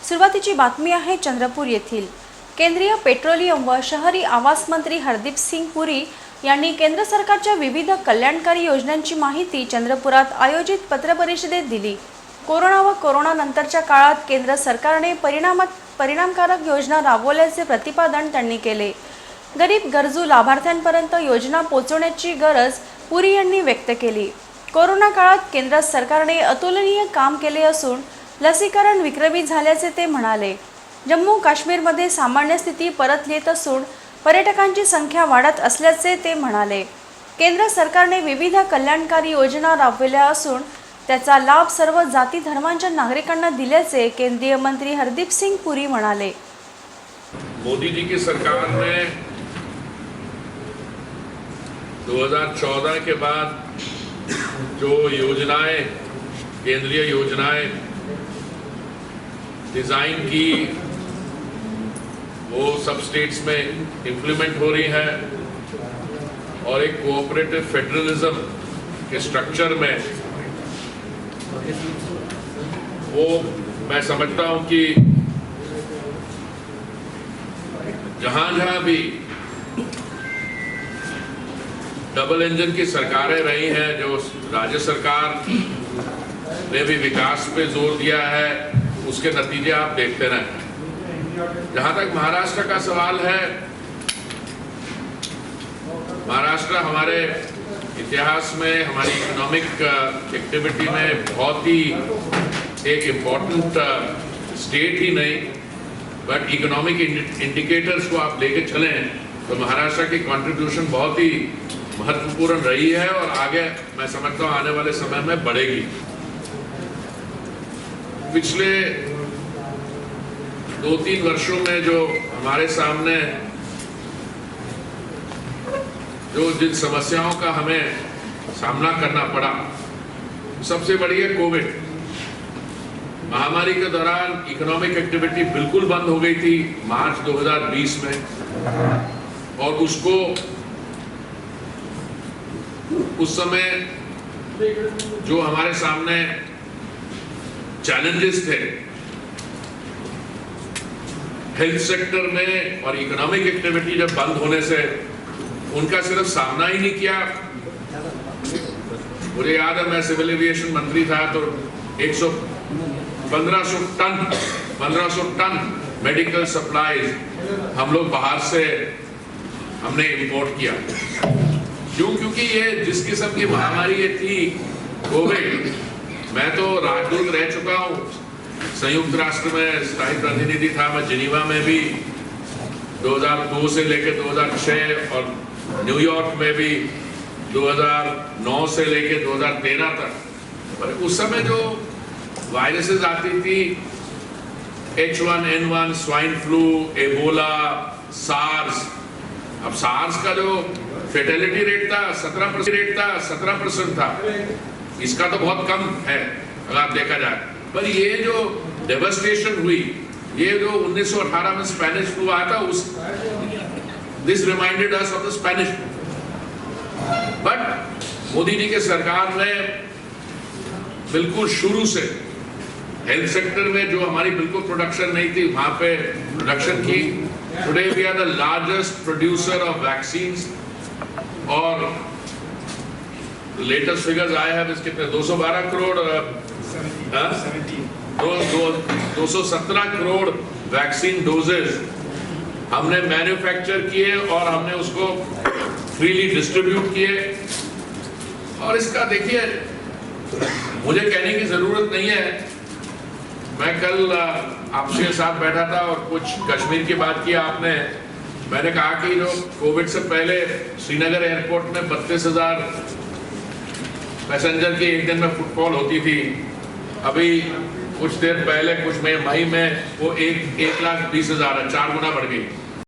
सुरुवातीची बातमी आहे चंद्रपूर येथील। केंद्रीय पेट्रोलियम व शहरी आवास मंत्री हरदीप सिंग पुरी यांनी केंद्र सरकारच्या विविध कल्याणकारी योजनांची माहिती चंद्रपुरात आयोजित पत्रपरिषदेत दिली। कोरोना व कोरोनानंतरच्या काळात केंद्र सरकारने परिणामकारक योजना राबवल्याचे प्रतिपादन त्यांनी केले। गरीब गरजू लाभार्थ्यांपर्यंत योजना पोहोचवण्याची गरज पुरी यांनी व्यक्त केली। कोरोना काळात केंद्र सरकारने अतुलनीय काम केले असून लसीकरण विक्रमी झाल्याचे ते म्हणाले। जम्मू काश्मीरमध्ये सामान्य स्थिती परत येत असून पर्यटकांची संख्या वाढत असल्याचे ते म्हणाले। केंद्र सरकारने विविध कल्याणकारी योजना राबवल्या असून त्याचा लाभ सर्व जाती धर्मांच्या नागरिकांना दिल्याचे केंद्रीय मंत्री हरदीप सिंग पुरी म्हणाले। मोदी जी की सरकार ने 2014 के बाद जो योजनाएं, केंद्रीय योजनाएं डिजाइन की, वो सब स्टेट्स में इम्प्लीमेंट हो रही है और एक कोऑपरेटिव फेडरलिज्म के स्ट्रक्चर में वो मैं समझता हूं कि जहां भी डबल इंजन की सरकारें रही हैं, जो राज्य सरकार ने भी विकास पे जोर दिया है, उसके नतीजे आप देखते रहें। जहां तक महाराष्ट्र का सवाल है, महाराष्ट्र हमारे इतिहास में, हमारी इकोनॉमिक एक्टिविटी में बहुत ही एक इम्पोर्टेंट स्टेट ही नहीं, बट इकोनॉमिक इंडिकेटर्स को आप लेके चलें तो महाराष्ट्र की कंट्रीब्यूशन बहुत ही महत्वपूर्ण रही है और आगे मैं समझता हूं आने वाले समय में बढ़ेगी। पिछले 2-3 वर्षों में जो हमारे सामने जिन समस्याओं का हमें सामना करना पड़ा, सबसे बड़ी है कोविड महामारी के दौरान इकोनॉमिक एक्टिविटी बिल्कुल बंद हो गई थी मार्च 2020 में, और उसको उस समय जो हमारे सामने चैलेंजेस थे हेल्थ सेक्टर में और इकोनॉमिक एक्टिविटी जब बंद होने से, उनका सिर्फ सामना ही नहीं किया। मुझे याद है मैं सिविल एविएशन मंत्री था तो 1500 टन मेडिकल सप्लाईज हम लोग बाहर से हमने इंपोर्ट किया। क्योंकि ये जिस किस्म की महामारी ये थी कोविड, मैं तो राजदूत रह चुका हूँ, संयुक्त राष्ट्र में स्थायी प्रतिनिधि था मैं, जिनीवा में भी 2002 से लेकर 2006 और न्यूयॉर्क में भी 2009 से लेकर 2013 तक। पर उस समय जो वायरसेस आती थी, H1N1, swine flu, Ebola, SARS, अब सार्स का जो फेटेलिटी रेट था 17% था, इसका तो बहुत कम है अगर आप देखा जाए। पर ये जो डेवस्टेशन हुई, ये जो 1918 में स्पेनिश फ्लू आया था, this reminded us of the Spanish flu. But Modi ji के सरकार ने बिल्कुल शुरू से हेल्थ सेक्टर में जो हमारी बिल्कुल प्रोडक्शन नहीं थी, वहां पे प्रोडक्शन की। Today we are the largest producer of vaccines, और लेटेस्ट फिगर्स आए हैं कितने 212 करोड़ 217 करोड़ वैक्सीन डोजेज हमने मैन्युफैक्चर किए और हमने उसको फ्रीली डिस्ट्रीब्यूट किए। और इसका देखिए, मुझे कहने की जरूरत नहीं है, मैं कल आपके साथ बैठा था और कुछ कश्मीर की बात किया आपने। मैंने कहा कि जो कोविड से पहले श्रीनगर एयरपोर्ट में 32,000 पैसेंजर की एक दिन में फुटफॉल होती थी, अभी कुछ देर पहले कुछ मई में वो 1,20,000 है, 4 गुना बढ़ गई।